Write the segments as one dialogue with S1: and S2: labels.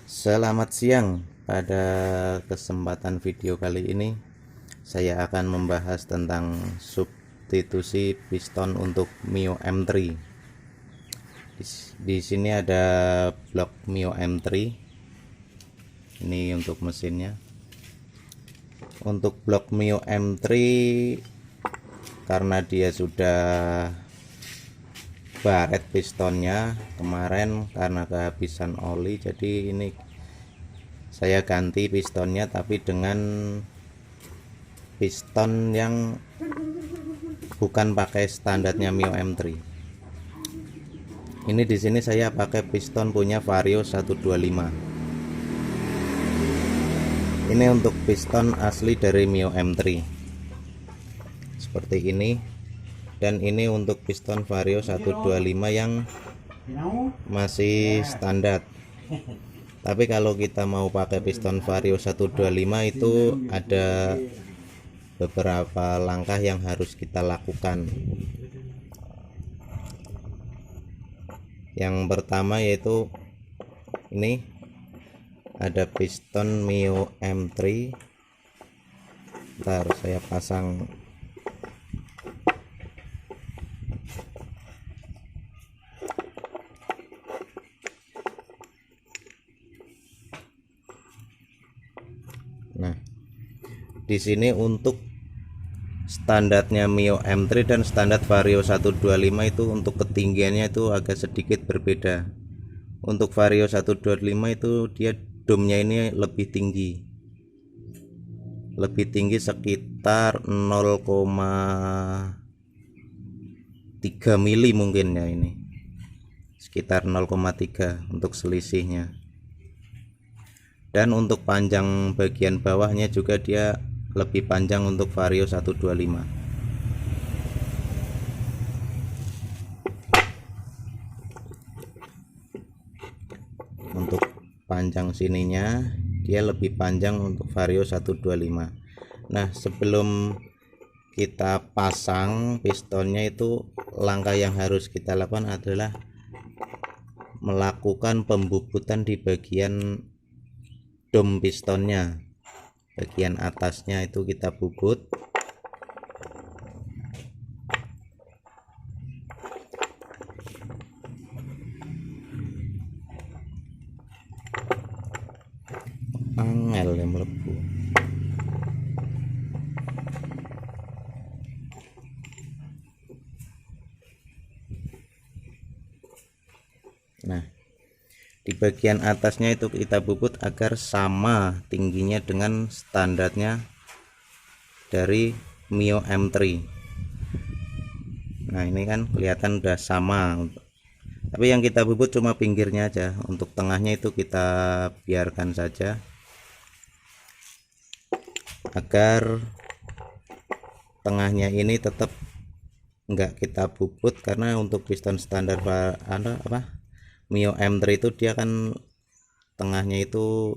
S1: Selamat siang. Pada kesempatan video kali ini saya akan membahas tentang substitusi piston untuk Mio M3. Di sini ada blok Mio M3. Ini untuk mesinnya. Untuk blok Mio M3 karena dia sudah baret pistonnya kemarin karena kehabisan oli, jadi ini saya ganti pistonnya tapi dengan piston yang bukan pakai standarnya Mio M3. Ini di sini saya pakai piston punya Vario 125. Ini untuk piston asli dari Mio M3 seperti ini, dan ini untuk piston Vario 125 yang masih standar. Tapi kalau kita mau pakai piston Vario 125 itu ada beberapa langkah yang harus kita lakukan. Yang pertama yaitu ini ada piston Mio M3. Ntar saya pasang. Nah, di sini untuk standarnya Mio M3 dan standar Vario 125 itu untuk ketinggiannya itu agak sedikit berbeda. Untuk Vario 125 itu dia domnya ini lebih tinggi sekitar 0,3 mili mungkin ya, ini sekitar 0,3 untuk selisihnya. Dan untuk panjang bagian bawahnya juga dia lebih panjang untuk Vario 125. Untuk panjang sininya dia lebih panjang untuk Vario 125. Nah, sebelum kita pasang pistonnya itu langkah yang harus kita lakukan adalah melakukan pembubutan di bagian dom pistonnya. Bagian atasnya itu kita bubut. Angel yang melebu. Nah, di bagian atasnya itu kita bubut agar sama tingginya dengan standarnya dari Mio M3. Nah, ini kan kelihatan udah sama, tapi yang kita bubut cuma pinggirnya aja. Untuk tengahnya itu kita biarkan saja agar tengahnya ini tetap enggak kita bubut, karena untuk piston standar Mio M3 itu dia kan tengahnya itu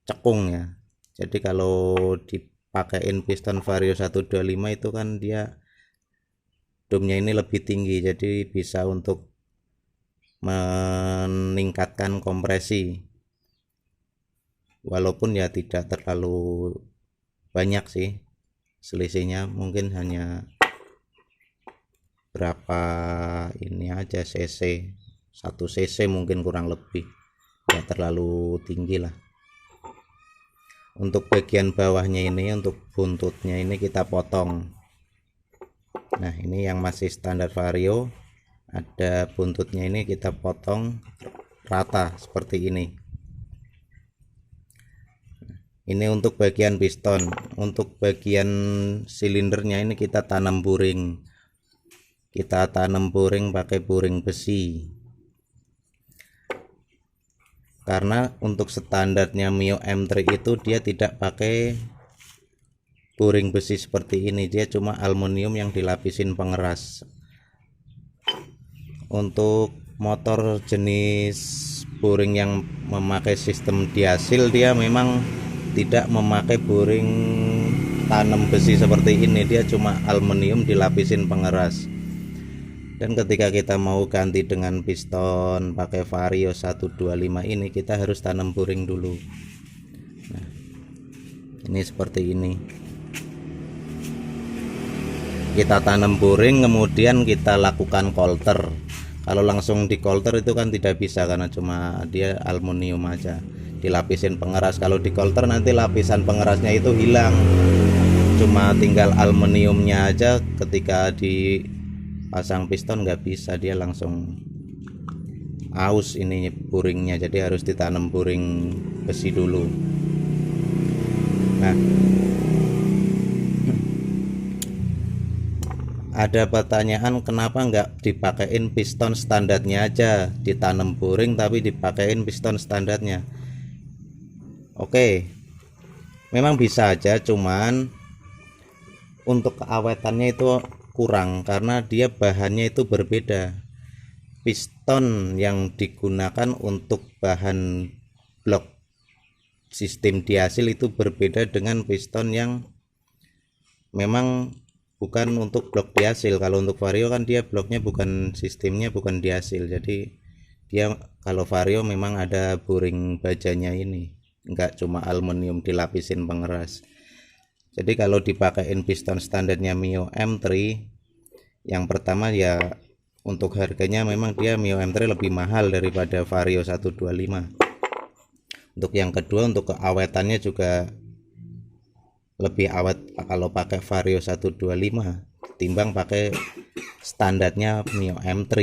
S1: cekung ya. Jadi kalau dipakein piston Vario 125 itu kan dia domnya ini lebih tinggi, jadi bisa untuk meningkatkan kompresi, walaupun ya tidak terlalu banyak sih selisihnya, mungkin hanya berapa ini aja, cc 1 cc mungkin, kurang lebih, tidak terlalu tinggi lah. Untuk bagian bawahnya ini, untuk buntutnya ini kita potong. Nah, ini yang masih standar Vario, ada buntutnya ini kita potong rata seperti ini. Ini untuk bagian piston. Untuk bagian silindernya ini kita tanam boring. Kita tanam boring pakai boring besi. Karena untuk standarnya Mio M3 itu dia tidak pakai boring besi seperti ini, dia cuma aluminium yang dilapisin pengeras. Untuk motor jenis boring yang memakai sistem diasil, dia memang tidak memakai boring tanam besi seperti ini, dia cuma aluminium dilapisin pengeras. Dan ketika kita mau ganti dengan piston pakai Vario 125 ini, kita harus tanam boring dulu. Nah, ini seperti ini. Kita tanam boring, kemudian kita lakukan coulter. Kalau langsung di coulter itu kan tidak bisa karena cuma dia aluminium aja, dilapisin pengeras. Kalau di coulter nanti lapisan pengerasnya itu hilang, cuma tinggal aluminiumnya aja. Ketika dipasang piston nggak bisa, dia langsung aus ini boringnya, jadi harus ditanam boring besi dulu. Nah, ada pertanyaan kenapa nggak dipakein piston standarnya aja, ditanam boring tapi dipakein piston standarnya. Oke, memang bisa aja, cuman untuk keawetannya itu kurang karena dia bahannya itu berbeda. Piston yang digunakan untuk bahan blok sistem diasil itu berbeda dengan piston yang memang bukan untuk blok diasil. Kalau untuk Vario kan dia bloknya bukan, sistemnya bukan diasil, jadi dia kalau Vario memang ada boring bajanya ini, enggak cuma aluminium dilapisin pengeras. Jadi kalau dipakein piston standarnya Mio M3, yang pertama ya untuk harganya memang dia Mio M3 lebih mahal daripada Vario 125. Untuk yang kedua, untuk keawetannya juga lebih awet kalau pakai Vario 125 timbang pakai standarnya Mio M3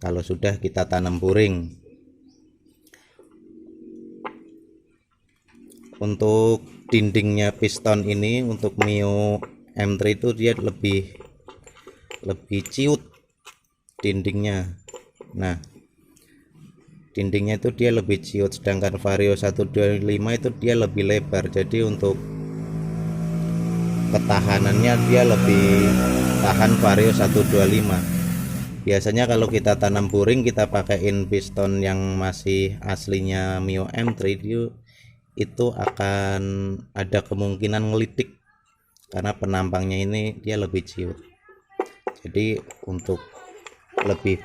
S1: kalau sudah kita tanam boring. Untuk dindingnya piston ini untuk Mio M3 itu dia lebih ciut dindingnya. Nah, dindingnya itu dia lebih ciut, sedangkan Vario 125 itu dia lebih lebar, jadi untuk ketahanannya dia lebih tahan Vario 125. Biasanya kalau kita tanam boring kita pakein piston yang masih aslinya Mio M3 itu akan ada kemungkinan ngelitik karena penampangnya ini dia lebih ciut. Jadi untuk lebih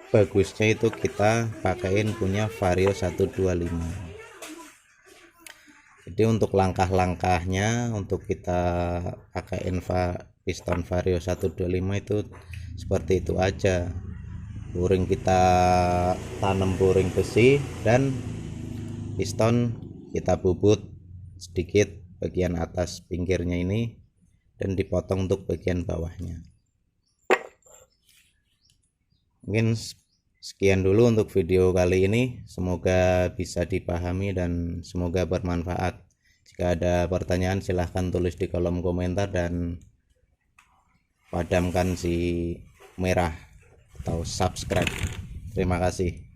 S1: bagusnya itu kita pakein punya Vario 125. Jadi untuk langkah-langkahnya untuk kita pakai piston Vario 125 itu seperti itu aja. Boring kita tanam boring besi dan piston kita bubut sedikit bagian atas pinggirnya ini dan dipotong untuk bagian bawahnya. Mungkin sekian dulu untuk video kali ini, semoga bisa dipahami dan semoga bermanfaat. Jika ada pertanyaan silahkan tulis di kolom komentar dan padamkan si merah atau subscribe. Terima kasih.